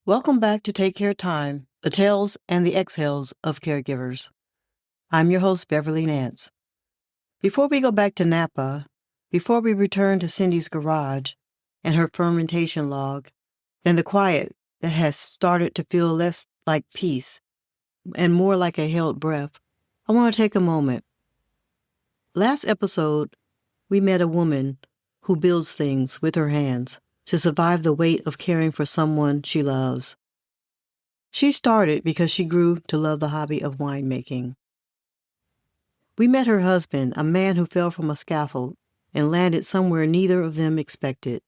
Welcome back to Take Care Time, the tales and the exhales of caregivers. I'm your host, Beverly Nance. Before we go back to Napa, before we return to Cyndi's garage and her fermentation log, and the quiet that has started to feel less like peace and more like a held breath, I want to take a moment. Last episode, we met a woman who builds things with her hands to survive the weight of caring for someone she loves. She started because she grew to love the hobby of winemaking. We met her husband, a man who fell from a scaffold and landed somewhere neither of them expected.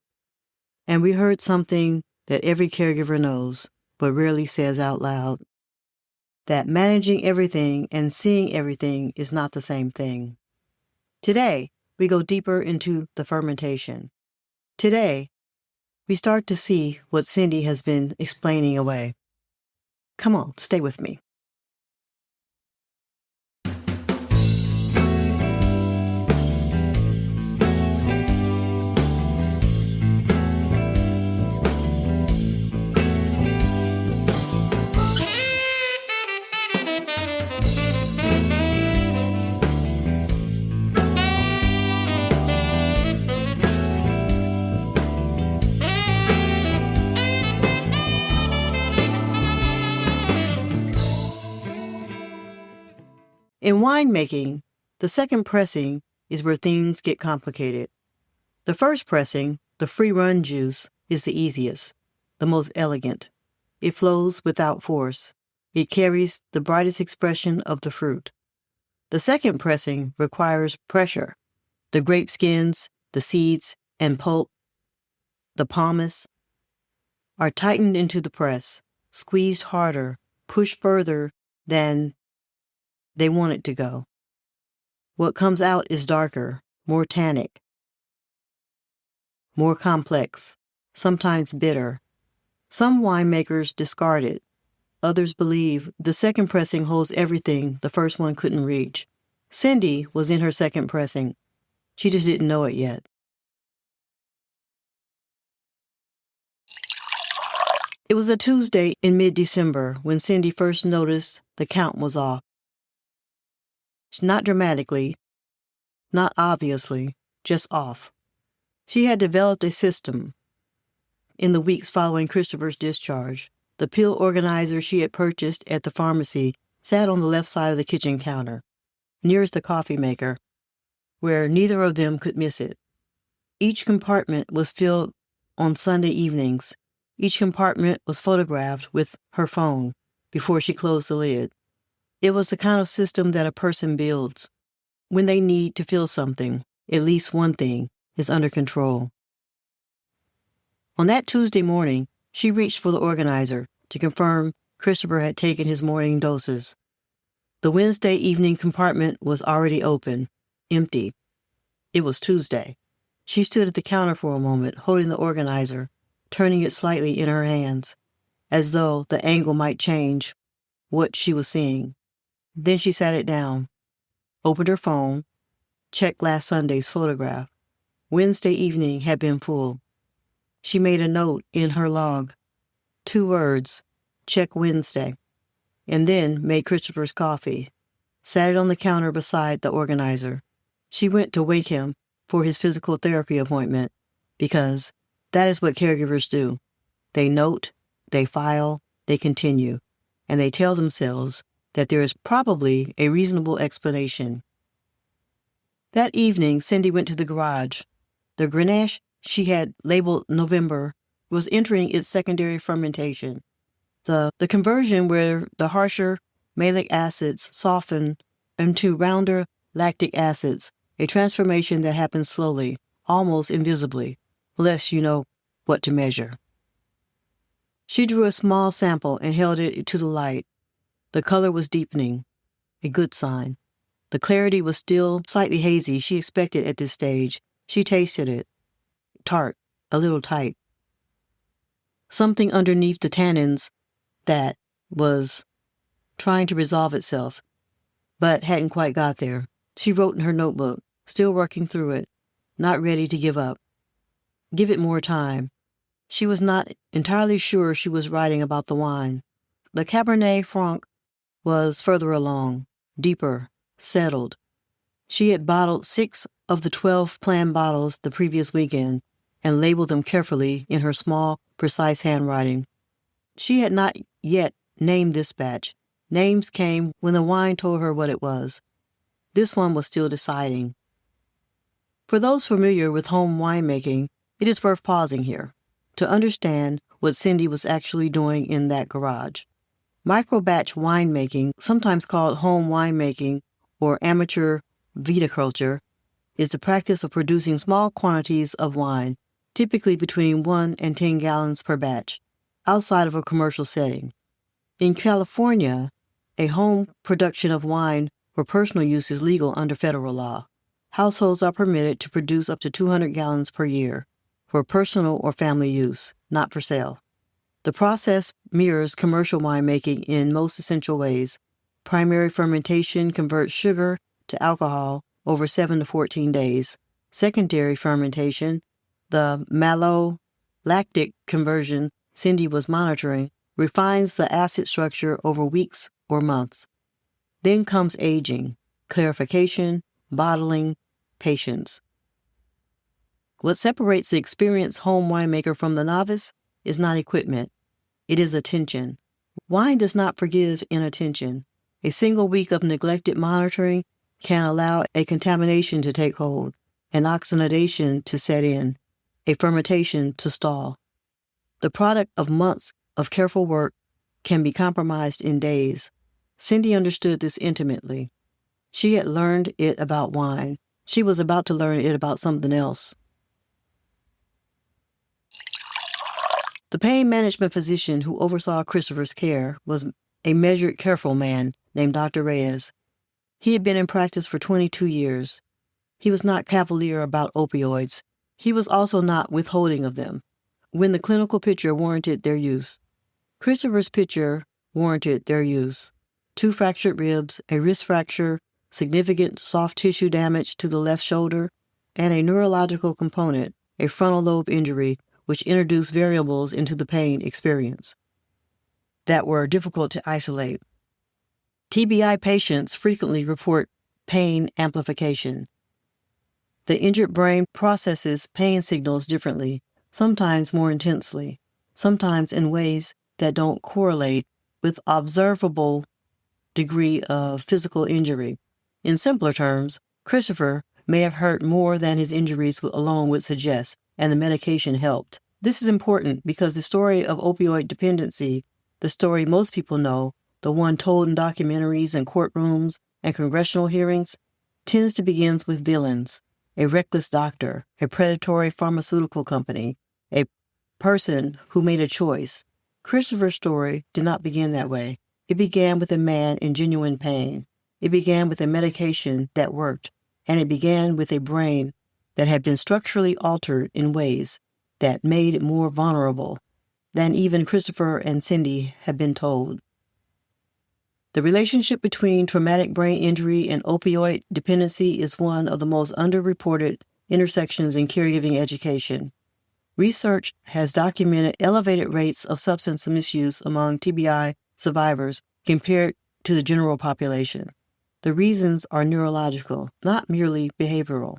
And we heard something that every caregiver knows, but rarely says out loud, that managing everything and seeing everything is not the same thing. Today, we go deeper into the fermentation. Today, we start to see what Cyndi has been explaining away. Come on, stay with me. In winemaking, the second pressing is where things get complicated. The first pressing, the free-run juice, is the easiest, the most elegant. It flows without force. It carries the brightest expression of the fruit. The second pressing requires pressure. The grape skins, the seeds, and pulp, the pomace, are tightened into the press, squeezed harder, pushed further than they want it to go. What comes out is darker, more tannic, more complex, sometimes bitter. Some winemakers discard it. Others believe the second pressing holds everything the first one couldn't reach. Cyndi was in her second pressing. She just didn't know it yet. It was a Tuesday in mid-December when Cyndi first noticed the count was off. Not dramatically, not obviously, just off. She had developed a system. In the weeks following Christopher's discharge, the pill organizer she had purchased at the pharmacy sat on the left side of the kitchen counter, nearest the coffee maker, where neither of them could miss it. Each compartment was filled on Sunday evenings. Each compartment was photographed with her phone before she closed the lid. It was the kind of system that a person builds. When they need to feel something, at least one thing is under control. On that Tuesday morning, she reached for the organizer to confirm Christopher had taken his morning doses. The Wednesday evening compartment was already open, empty. It was Tuesday. She stood at the counter for a moment, holding the organizer, turning it slightly in her hands, as though the angle might change what she was seeing. Then she sat it down, opened her phone, checked last Sunday's photograph. Wednesday evening had been full. She made a note in her log, 2 words, check Wednesday, and then made Christopher's coffee, sat it on the counter beside the organizer. She went to wake him for his physical therapy appointment because that is what caregivers do. They note, they file, they continue, and they tell themselves that there is probably a reasonable explanation. That evening, Cyndi went to the garage. The Grenache she had labeled November was entering its secondary fermentation, the conversion where the harsher malic acids soften into rounder lactic acids, a transformation that happens slowly, almost invisibly, unless you know what to measure. She drew a small sample and held it to the light. The color was deepening, a good sign. The clarity was still slightly hazy she expected at this stage. She tasted it. Tart, a little tight. Something underneath the tannins that was trying to resolve itself, but hadn't quite got there. She wrote in her notebook, still working through it, not ready to give up. Give it more time. She was not entirely sure she was writing about the wine. The Cabernet Franc was further along, deeper, settled. She had bottled 6 of the 12 planned bottles the previous weekend and labeled them carefully in her small, precise handwriting. She had not yet named this batch. Names came when the wine told her what it was. This one was still deciding. For those familiar with home winemaking, it is worth pausing here to understand what Cyndi was actually doing in that garage. Microbatch winemaking, sometimes called home winemaking or amateur viticulture, is the practice of producing small quantities of wine, typically between 1 and 10 gallons per batch, outside of a commercial setting. In California, a home production of wine for personal use is legal under federal law. Households are permitted to produce up to 200 gallons per year for personal or family use, not for sale. The process mirrors commercial winemaking in most essential ways. Primary fermentation converts sugar to alcohol over 7 to 14 days. Secondary fermentation, the malolactic conversion Cyndi was monitoring, refines the acid structure over weeks or months. Then comes aging, clarification, bottling, patience. What separates the experienced home winemaker from the novice is not equipment. It is attention. Wine does not forgive inattention. A single week of neglected monitoring can allow a contamination to take hold, an oxidation to set in, a fermentation to stall. The product of months of careful work can be compromised in days. Cyndi understood this intimately. She had learned it about wine. She was about to learn it about something else. The pain management physician who oversaw Christopher's care was a measured, careful man named Dr. Reyes. He had been in practice for 22 years. He was not cavalier about opioids. He was also not withholding of them when the clinical picture warranted their use. Christopher's picture warranted their use. 2 fractured ribs, a wrist fracture, significant soft tissue damage to the left shoulder, and a neurological component, a frontal lobe injury, which introduced variables into the pain experience that were difficult to isolate. TBI patients frequently report pain amplification. The injured brain processes pain signals differently, sometimes more intensely, sometimes in ways that don't correlate with observable degree of physical injury. In simpler terms, Christopher may have hurt more than his injuries alone would suggest, and the medication helped. This is important because the story of opioid dependency, the story most people know, the one told in documentaries and courtrooms and congressional hearings, tends to begin with villains, a reckless doctor, a predatory pharmaceutical company, a person who made a choice. Christopher's story did not begin that way. It began with a man in genuine pain. It began with a medication that worked, and it began with a brain that had been structurally altered in ways that made it more vulnerable than even Christopher and Cyndi had been told. The relationship between traumatic brain injury and opioid dependency is one of the most underreported intersections in caregiving education. Research has documented elevated rates of substance misuse among TBI survivors compared to the general population. The reasons are neurological, not merely behavioral.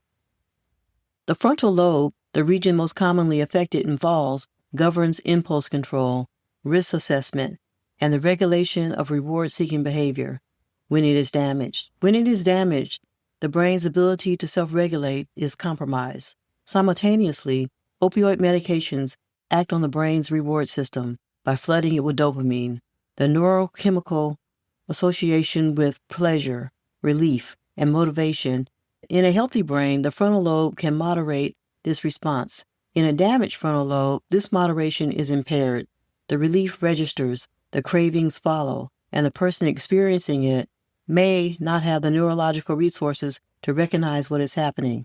The frontal lobe, the region most commonly affected in falls, governs impulse control, risk assessment, and the regulation of reward-seeking behavior when it is damaged. When it is damaged, the brain's ability to self-regulate is compromised. Simultaneously, opioid medications act on the brain's reward system by flooding it with dopamine, the neurochemical association with pleasure, relief, and motivation. In a healthy brain, the frontal lobe can moderate this response. In a damaged frontal lobe, this moderation is impaired. The relief registers, the cravings follow, and the person experiencing it may not have the neurological resources to recognize what is happening,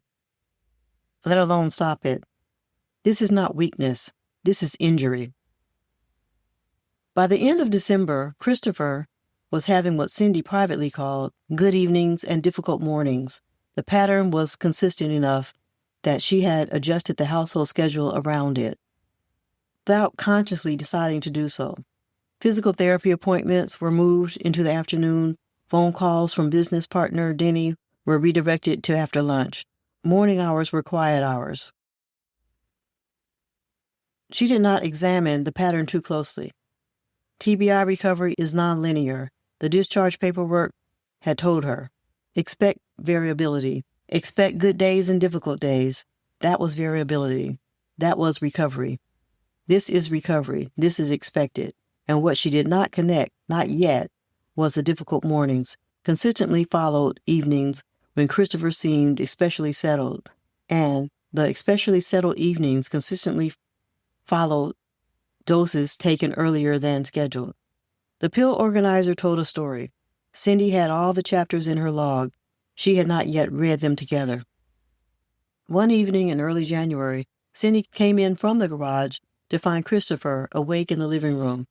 let alone stop it. This is not weakness. This is injury. By the end of December, Christopher was having what Cyndi privately called good evenings and difficult mornings. The pattern was consistent enough that she had adjusted the household schedule around it. without consciously deciding to do so. Physical therapy appointments were moved into the afternoon. Phone calls from business partner Denny were redirected to after lunch. Morning hours were quiet hours. She did not examine the pattern too closely. TBI recovery is nonlinear. The discharge paperwork had told her. Expect variability. Expect good days and difficult days. That was variability. That was recovery. This is recovery. This is expected. And what she did not connect, not yet, was the difficult mornings, consistently followed evenings when Christopher seemed especially settled, and the especially settled evenings consistently followed doses taken earlier than scheduled. The pill organizer told a story. Cyndi had all the chapters in her log. She had not yet read them together. One evening in early January, Cyndi came in from the garage to find Christopher awake in the living room.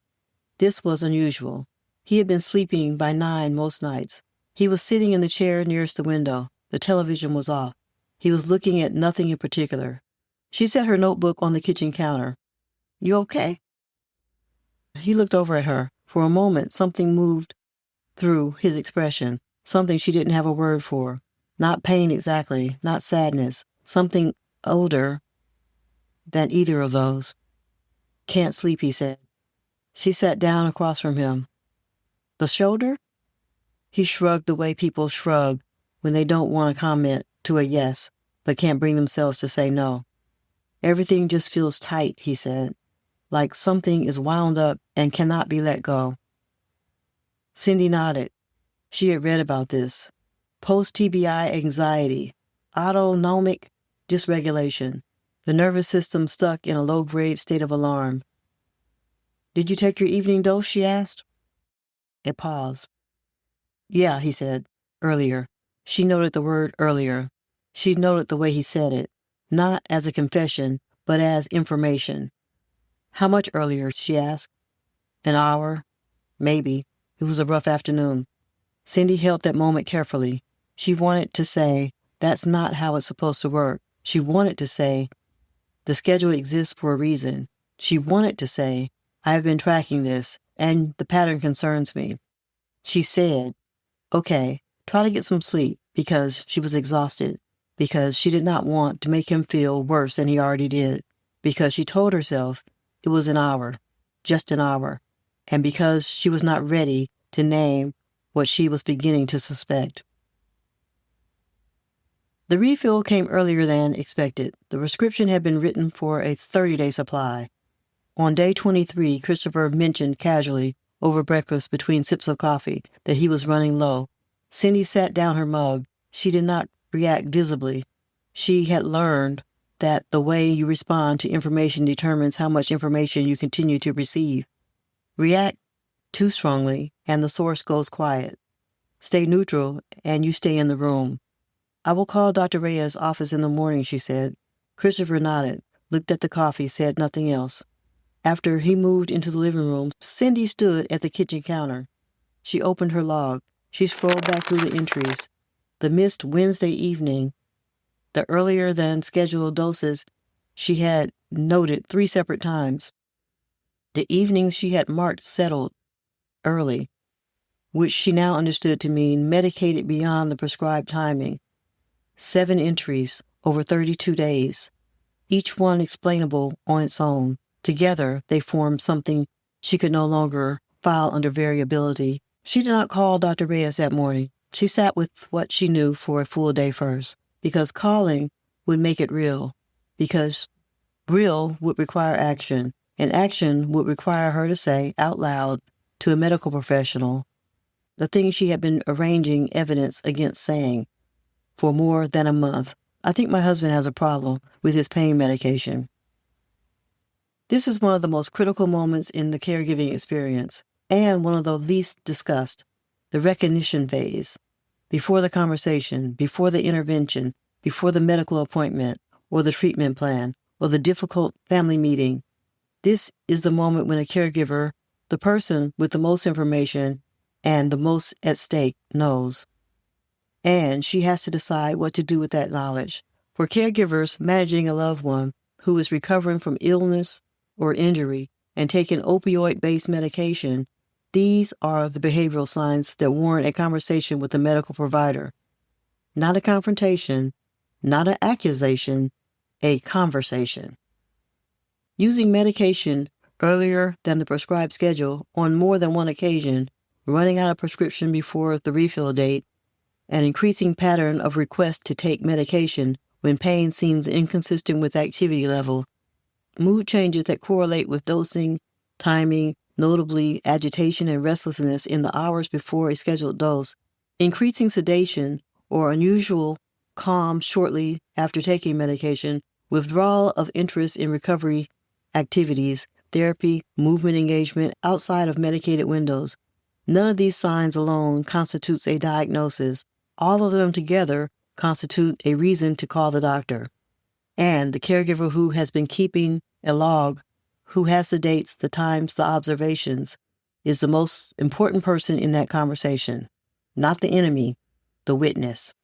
This was unusual. He had been sleeping by 9 most nights. He was sitting in the chair nearest the window. The television was off. He was looking at nothing in particular. She set her notebook on the kitchen counter. "You okay?" He looked over at her. For a moment, something moved through his expression, something she didn't have a word for. Not pain exactly, not sadness, something older than either of those. "Can't sleep," he said. She sat down across from him. "The shoulder?" He shrugged the way people shrug when they don't want to comment to a yes, but can't bring themselves to say no. "Everything just feels tight," he said, "like something is wound up and cannot be let go." Cyndi nodded. She had read about this. Post-TBI anxiety, autonomic dysregulation, the nervous system stuck in a low-grade state of alarm. "Did you take your evening dose?" she asked. A pause. "Yeah," he said, "earlier." She noted the word earlier. She noted the way he said it, not as a confession, but as information. "How much earlier?" she asked. "An hour, maybe." It was a rough afternoon. Cyndi held that moment carefully. She wanted to say, "That's not how it's supposed to work." She wanted to say, "The schedule exists for a reason." She wanted to say, "I have been tracking this, and the pattern concerns me." She said, "Okay, try to get some sleep," because she was exhausted, because she did not want to make him feel worse than he already did, because she told herself it was an hour, just an hour, and because she was not ready to name what she was beginning to suspect. The refill came earlier than expected. The prescription had been written for a 30-day supply. On day 23, Christopher mentioned casually over breakfast between sips of coffee that he was running low. Cyndi sat down her mug. She did not react visibly. She had learned that the way you respond to information determines how much information you continue to receive. React too strongly, and the source goes quiet. Stay neutral, and you stay in the room. "I will call Dr. Reyes' office in the morning," she said. Christopher nodded, looked at the coffee, said nothing else. After he moved into the living room, Cyndi stood at the kitchen counter. She opened her log. She scrolled back through the entries. The missed Wednesday evening, the earlier than scheduled doses she had noted 3 separate times. The evenings she had marked settled early, which she now understood to mean medicated beyond the prescribed timing. 7 entries over 32 days, each one explainable on its own. Together, they formed something she could no longer file under variability. She did not call Dr. Reyes that morning. She sat with what she knew for a full day first, because calling would make it real, because real would require action, and action would require her to say out loud to a medical professional the thing she had been arranging evidence against saying for more than a month. "I think my husband has a problem with his pain medication." This is one of the most critical moments in the caregiving experience, and one of the least discussed, the recognition phase. Before the conversation, before the intervention, before the medical appointment, or the treatment plan, or the difficult family meeting. This is the moment when a caregiver, the person with the most information and the most at stake, knows. And she has to decide what to do with that knowledge. For caregivers, managing a loved one who is recovering from illness or injury and taking opioid-based medication, these are the behavioral signs that warrant a conversation with a medical provider. Not a confrontation, not an accusation, a conversation. Using medication earlier than the prescribed schedule on more than one occasion, running out of prescription before the refill date, an increasing pattern of requests to take medication when pain seems inconsistent with activity level, mood changes that correlate with dosing, timing, notably agitation and restlessness in the hours before a scheduled dose, increasing sedation or unusual calm shortly after taking medication, withdrawal of interest in recovery activities, therapy, movement engagement outside of medicated windows. None of these signs alone constitutes a diagnosis. All of them together constitute a reason to call the doctor. And the caregiver who has been keeping a log, who has the dates, the times, the observations, is the most important person in that conversation. Not the enemy, the witness.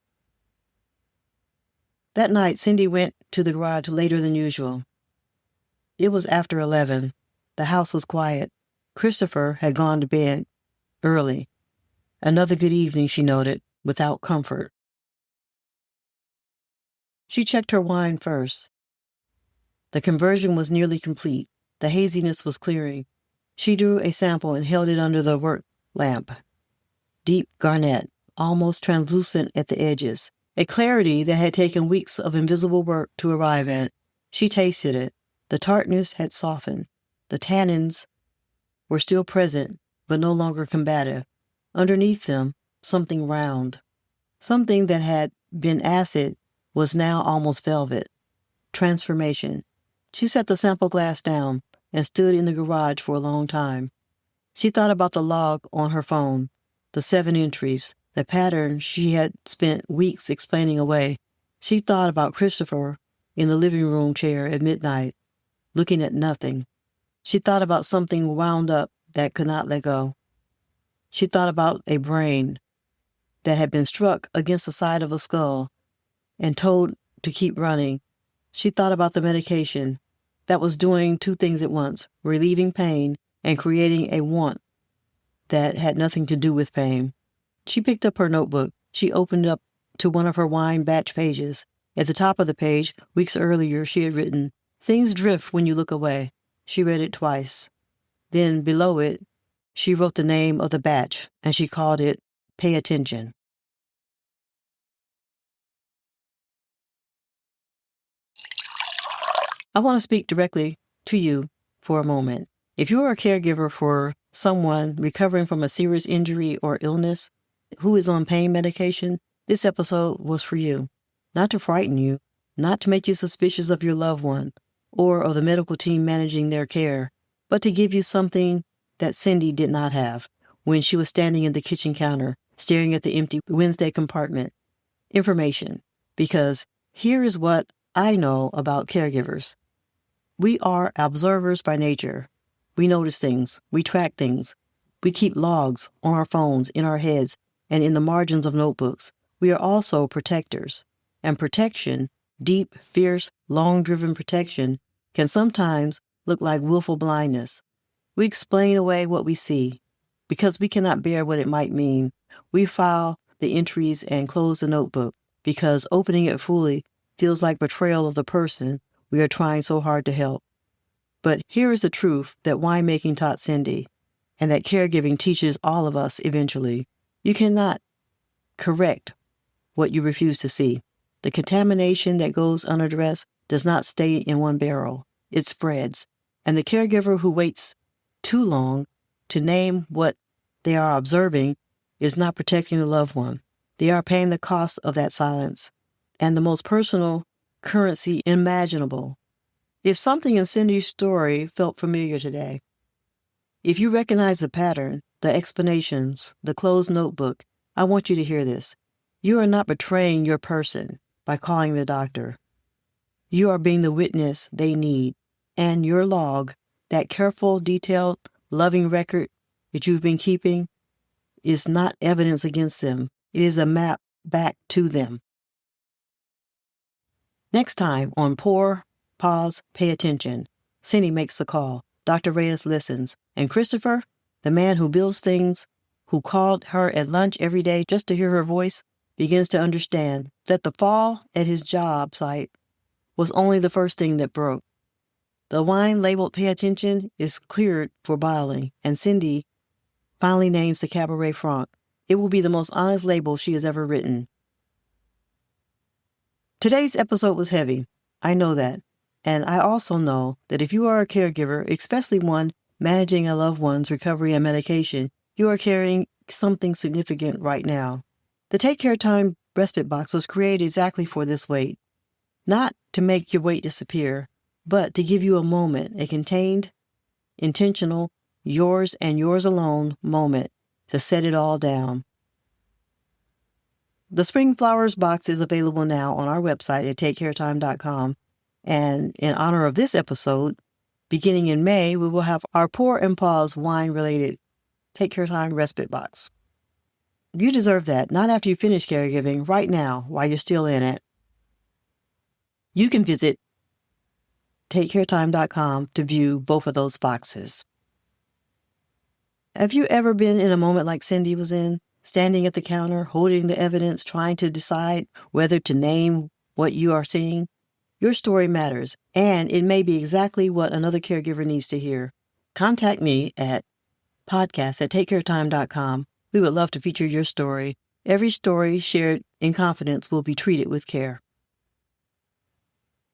That night, Cyndi went to the garage later than usual. It was after 11. The house was quiet. Christopher had gone to bed early. Another good evening, she noted, without comfort. She checked her wine first. The conversion was nearly complete. The haziness was clearing. She drew a sample and held it under the work lamp. Deep garnet, almost translucent at the edges. A clarity that had taken weeks of invisible work to arrive at. She tasted it. The tartness had softened. The tannins were still present, but no longer combative. Underneath them, something round. Something that had been acid was now almost velvet. Transformation. She set the sample glass down and stood in the garage for a long time. She thought about the log on her phone, the 7 entries, the pattern she had spent weeks explaining away. She thought about Christopher in the living room chair at midnight, looking at nothing. She thought about something wound up that could not let go. She thought about a brain that had been struck against the side of a skull and told to keep running. She thought about the medication that was doing 2 things at once, relieving pain and creating a want that had nothing to do with pain. She picked up her notebook. She opened up to one of her wine batch pages. At the top of the page, weeks earlier, she had written, "Things drift when you look away." She read it twice. Then below it, she wrote the name of the batch, and she called it Pay Attention. I want to speak directly to you for a moment. If you are a caregiver for someone recovering from a serious injury or illness who is on pain medication, this episode was for you. Not to frighten you, not to make you suspicious of your loved one or of the medical team managing their care, but to give you something that Cyndi did not have when she was standing in the kitchen counter, staring at the empty Wednesday compartment. Information, because here is what I know about caregivers. We are observers by nature. We notice things. We track things. We keep logs on our phones, in our heads, and in the margins of notebooks. We are also protectors. And protection, deep, fierce, long-driven protection, can sometimes look like willful blindness. We explain away what we see because we cannot bear what it might mean. We file the entries and close the notebook because opening it fully feels like betrayal of the person we are trying so hard to help. But here is the truth that winemaking taught Cyndi, and that caregiving teaches all of us eventually. You cannot correct what you refuse to see. The contamination that goes unaddressed does not stay in one barrel. It spreads. And the caregiver who waits too long to name what they are observing is not protecting the loved one. They are paying the cost of that silence and the most personal currency imaginable. If something in Cyndi's story felt familiar today, if you recognize the pattern, the explanations, the closed notebook, I want you to hear this. You are not betraying your person by calling the doctor. You are being the witness they need, and your log, that careful, detailed, loving record that you've been keeping, is not evidence against them. It is a map back to them. Next time on Pause, Pay Attention, Cyndi makes the call. Dr. Reyes listens. And Christopher, the man who builds things, who called her at lunch every day just to hear her voice, begins to understand that the fall at his job site was only the first thing that broke. The wine labeled "Pay Attention" is cleared for bottling, and Cyndi finally names the Cabaret Franc. It will be the most honest label she has ever written. Today's episode was heavy. I know that. And I also know that if you are a caregiver, especially one managing a loved one's recovery and medication, you are carrying something significant right now. The Take Care Time respite box was created exactly for this weight. Not to make your weight disappear, but to give you a moment, a contained, intentional, yours and yours alone moment to set it all down. The Spring Flowers box is available now on our website at takecaretime.com. And in honor of this episode, beginning in May, we will have our Pour and Pause wine-related Take Care Time respite box. You deserve that, not after you finish caregiving, right now, while you're still in it. You can visit takecaretime.com to view both of those boxes. Have you ever been in a moment like Cyndi was in, standing at the counter, holding the evidence, trying to decide whether to name what you are seeing? Your story matters, and it may be exactly what another caregiver needs to hear. Contact me at podcast@takecaretime.com. We would love to feature your story. Every story shared in confidence will be treated with care.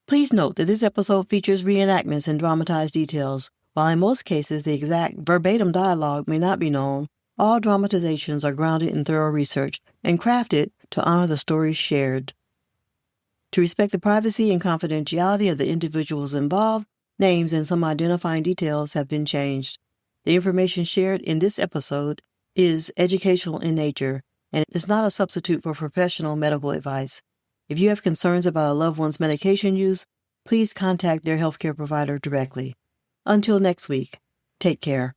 Please note that this episode features reenactments and dramatized details. While in most cases the exact verbatim dialogue may not be known, all dramatizations are grounded in thorough research and crafted to honor the stories shared. To respect the privacy and confidentiality of the individuals involved, names and some identifying details have been changed. The information shared in this episode is educational in nature and is not a substitute for professional medical advice. If you have concerns about a loved one's medication use, please contact their healthcare provider directly. Until next week, take care.